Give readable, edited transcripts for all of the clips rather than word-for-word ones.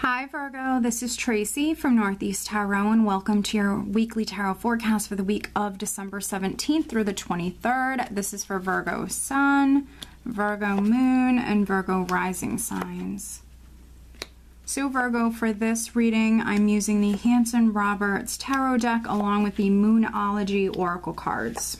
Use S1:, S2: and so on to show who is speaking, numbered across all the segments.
S1: Hi Virgo, this is Tracy from Northeast Tarot and welcome to your weekly tarot forecast for the week of December 17th through the 23rd. This is for Virgo Sun, Virgo Moon, and Virgo Rising signs. So Virgo, for this reading, I'm using the Hanson Roberts Tarot deck along with the Moonology Oracle cards.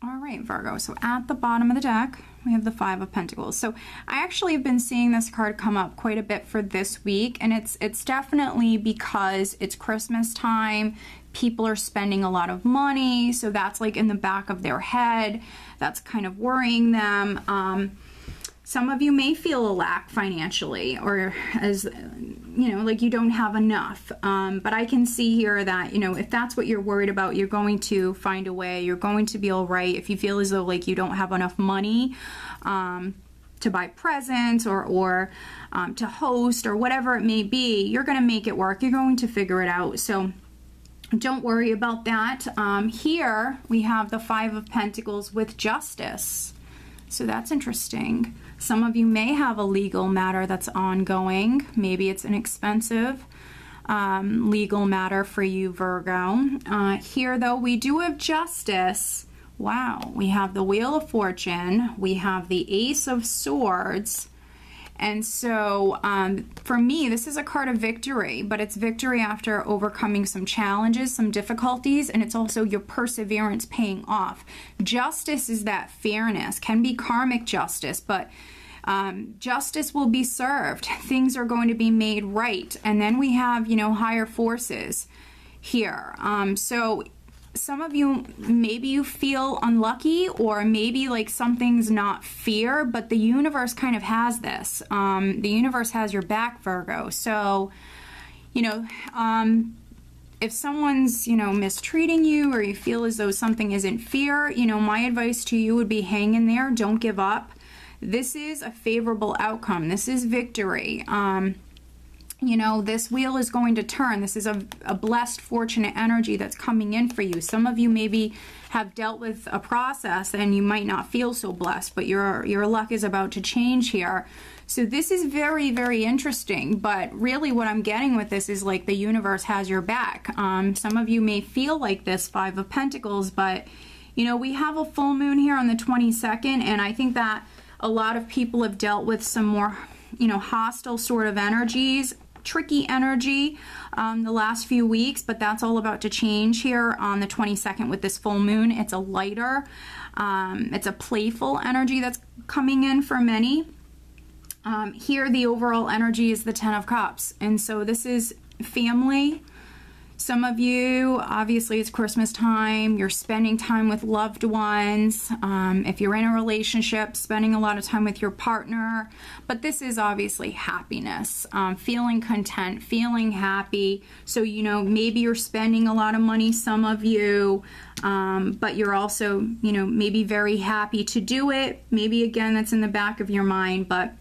S1: All right, Virgo, so at the bottom of the deck, we have the Five of Pentacles. So I actually have been seeing this card come up quite a bit for this week, and it's definitely because it's Christmas time. People are spending a lot of money, so that's like in the back of their head. That's kind of worrying them. Some of you may feel a lack financially, or as you know, like you don't have enough. But I can see here that, you know, if that's what you're worried about, you're going to find a way. You're going to be all right. If you feel as though like you don't have enough money to buy presents or to host or whatever it may be, you're going to make it work. You're going to figure it out. So don't worry about that. Here we have the Five of Pentacles with Justice. So that's interesting. Some of you may have a legal matter that's ongoing. Maybe it's an expensive legal matter for you, Virgo. Here, though, we do have Justice. Wow. We have the Wheel of Fortune. We have the Ace of Swords. And so for me, this is a card of victory, but it's victory after overcoming some challenges, some difficulties, and it's also your perseverance paying off. Justice is that fairness, can be karmic justice, but justice will be served. Things are going to be made right. And then we have, you know, higher forces here. So some of you, maybe you feel unlucky, or maybe like something's not fair, but the universe kind of has this. The universe has your back, Virgo. So, you know, if someone's, you know, mistreating you, or you feel as though something isn't fair, you know, my advice to you would be hang in there. Don't give up. This is a favorable outcome. This is victory. You know, this wheel is going to turn. This is a blessed, fortunate energy that's coming in for you. Some of you maybe have dealt with a process and you might not feel so blessed, but your luck is about to change here. So this is very, very interesting, but really what I'm getting with this is like the universe has your back. Some of you may feel like this Five of Pentacles, but you know, we have a full moon here on the 22nd, and I think that a lot of people have dealt with some more, you know, hostile sort of energies, tricky energy the last few weeks, but that's all about to change here on the 22nd with this full moon. It's a lighter, it's a playful energy that's coming in for many. Here the overall energy is the Ten of Cups, and so this is family. Some of you, obviously it's Christmas time, you're spending time with loved ones. If you're in a relationship, spending a lot of time with your partner. But this is obviously happiness, feeling content, feeling happy. So, you know, maybe you're spending a lot of money, some of you, but you're also, you know, maybe very happy to do it. Maybe, again, that's in the back of your mind, but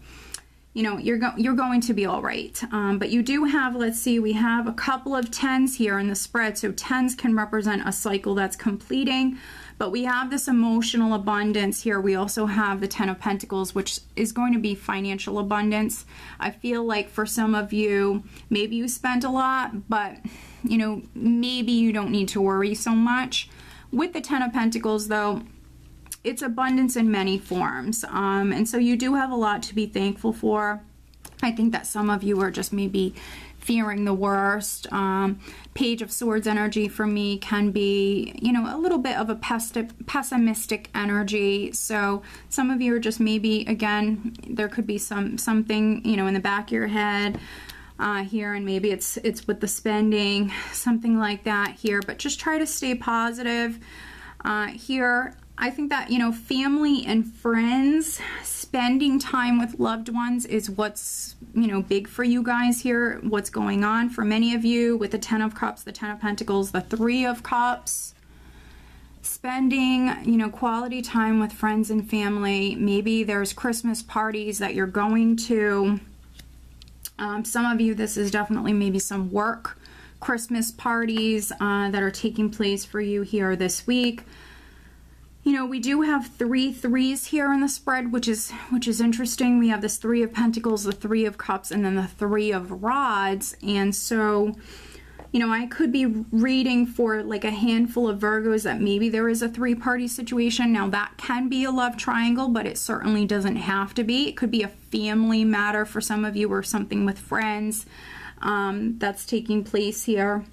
S1: you know, you're going to be all right. But you do have, let's see, we have a couple of tens here in the spread. So tens can represent a cycle that's completing. But we have this emotional abundance here. We also have the Ten of Pentacles, which is going to be financial abundance. I feel like for some of you, maybe you spent a lot, but, you know, maybe you don't need to worry so much. With the Ten of Pentacles, though, it's abundance in many forms, and so you do have a lot to be thankful for. I think that some of you are just maybe fearing the worst. Page of Swords energy for me can be, you know, a little bit of a pessimistic energy. So some of you are just maybe, again, there could be something, you know, in the back of your head here, and maybe it's with the spending, something like that here. But just try to stay positive here. I think that, you know, family and friends, spending time with loved ones is what's, you know, big for you guys here, what's going on for many of you with the Ten of Cups, the Ten of Pentacles, the Three of Cups. Spending, you know, quality time with friends and family. Maybe there's Christmas parties that you're going to. Some of you, this is definitely maybe some work Christmas parties that are taking place for you here this week. You know, we do have 3 threes here in the spread, which is interesting. We have this 3 of Pentacles, the 3 of Cups, and then the 3 of Rods. And so, you know, I could be reading for like a handful of Virgos that maybe there is a 3-party situation. Now, that can be a love triangle, but it certainly doesn't have to be. It could be a family matter for some of you, or something with friends that's taking place here.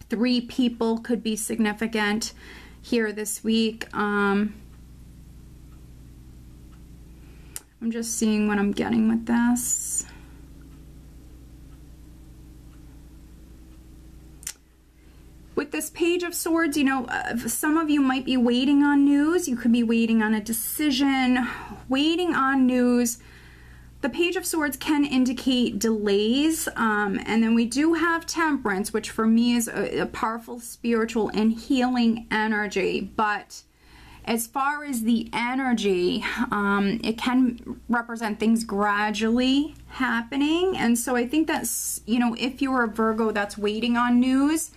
S1: 3 people could be significant here this week. I'm just seeing what I'm getting with this. With this Page of Swords, you know, some of you might be waiting on news. You could be waiting on a decision, waiting on news. The Page of Swords can indicate delays, and then we do have Temperance, which for me is a powerful spiritual and healing energy. But as far as the energy, it can represent things gradually happening. And so I think that's, you know, if you're a Virgo that's waiting on news,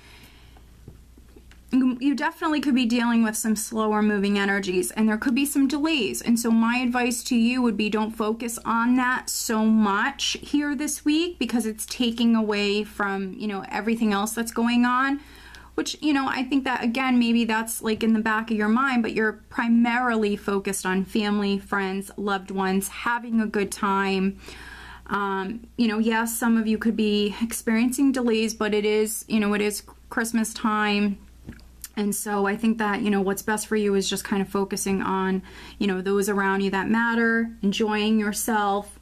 S1: you definitely could be dealing with some slower moving energies, and there could be some delays. And so my advice to you would be, don't focus on that so much here this week, because it's taking away from, you know, everything else that's going on, which, you know, I think that, again, maybe that's like in the back of your mind, but you're primarily focused on family, friends, loved ones, having a good time. You know, yes, some of you could be experiencing delays, but it is, you know, it is Christmas time. And so I think that, you know, what's best for you is just kind of focusing on, you know, those around you that matter, enjoying yourself.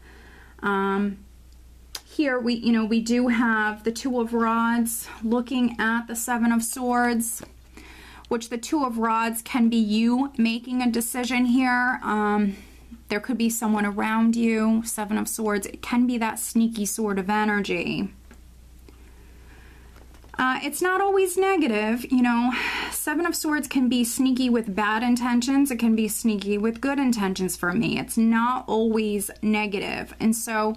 S1: Here we do have the 2 of Rods looking at the 7 of Swords, which the 2 of Rods can be you making a decision here. There could be someone around you. 7 of Swords, it can be that sneaky sort of energy. It's not always negative, you know. 7 of Swords can be sneaky with bad intentions. It can be sneaky with good intentions for me. It's not always negative. And so,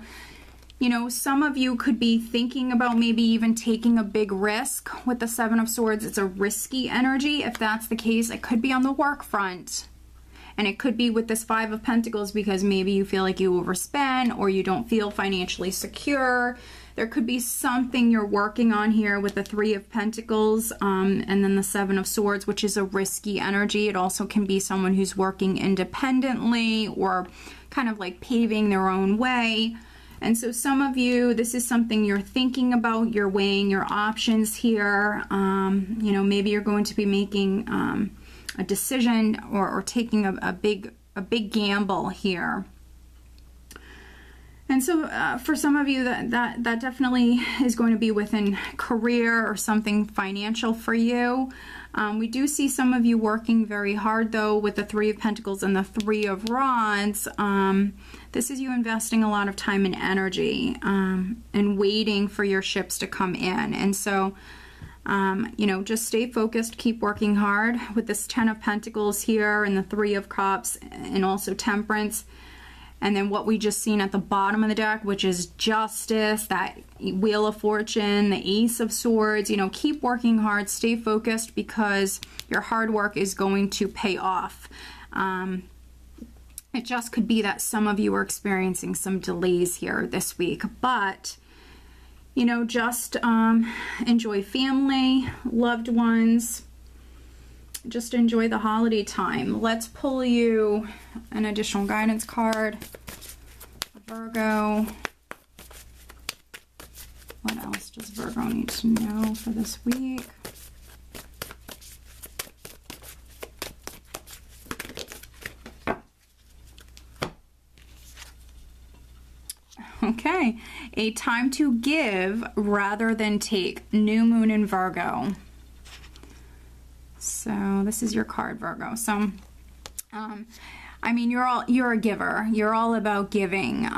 S1: you know, some of you could be thinking about maybe even taking a big risk with the 7 of Swords. It's a risky energy. If that's the case, it could be on the work front. And it could be with this 5 of Pentacles because maybe you feel like you overspend or you don't feel financially secure. There could be something you're working on here with the 3 of Pentacles and then the 7 of Swords, which is a risky energy. It also can be someone who's working independently or kind of like paving their own way. And so some of you, this is something you're thinking about. You're weighing your options here. You know, maybe you're going to be making a decision or taking a big gamble here. And so for some of you, that definitely is going to be within career or something financial for you. We do see some of you working very hard, though, with the 3 of Pentacles and the 3 of Rods. This is you investing a lot of time and energy and waiting for your ships to come in. And so, you know, just stay focused, keep working hard with this 10 of Pentacles here and the 3 of Cups and also Temperance. And then what we just seen at the bottom of the deck, which is Justice, that Wheel of Fortune, the Ace of Swords. You know, keep working hard, stay focused, because your hard work is going to pay off. It just could be that some of you are experiencing some delays here this week. But, you know, just enjoy family, loved ones. Just enjoy the holiday time. Let's pull you an additional guidance card. Virgo. What else does Virgo need to know for this week? Okay. A time to give rather than take. New moon in Virgo. So this is your card, Virgo. So, I mean, you're a giver. You're all about giving.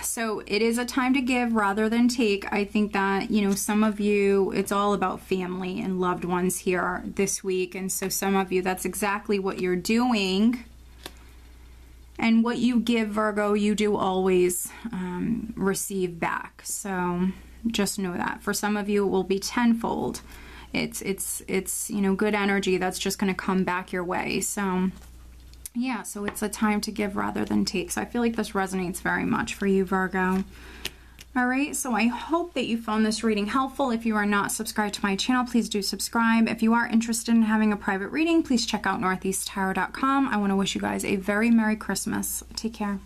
S1: So it is a time to give rather than take. I think that, you know, some of you, it's all about family and loved ones here this week. And so some of you, that's exactly what you're doing. And what you give, Virgo, you do always receive back. So just know that. For some of you, it will be tenfold. it's you know, good energy that's just going to come back your way. So yeah, so it's a time to give rather than take. So I feel like this resonates very much for you, Virgo. All right, so I hope that you found this reading helpful. If you are not subscribed to my channel, please do subscribe. If you are interested in having a private reading, please check out northeasttarot.com. I want to wish you guys a very Merry Christmas. Take care.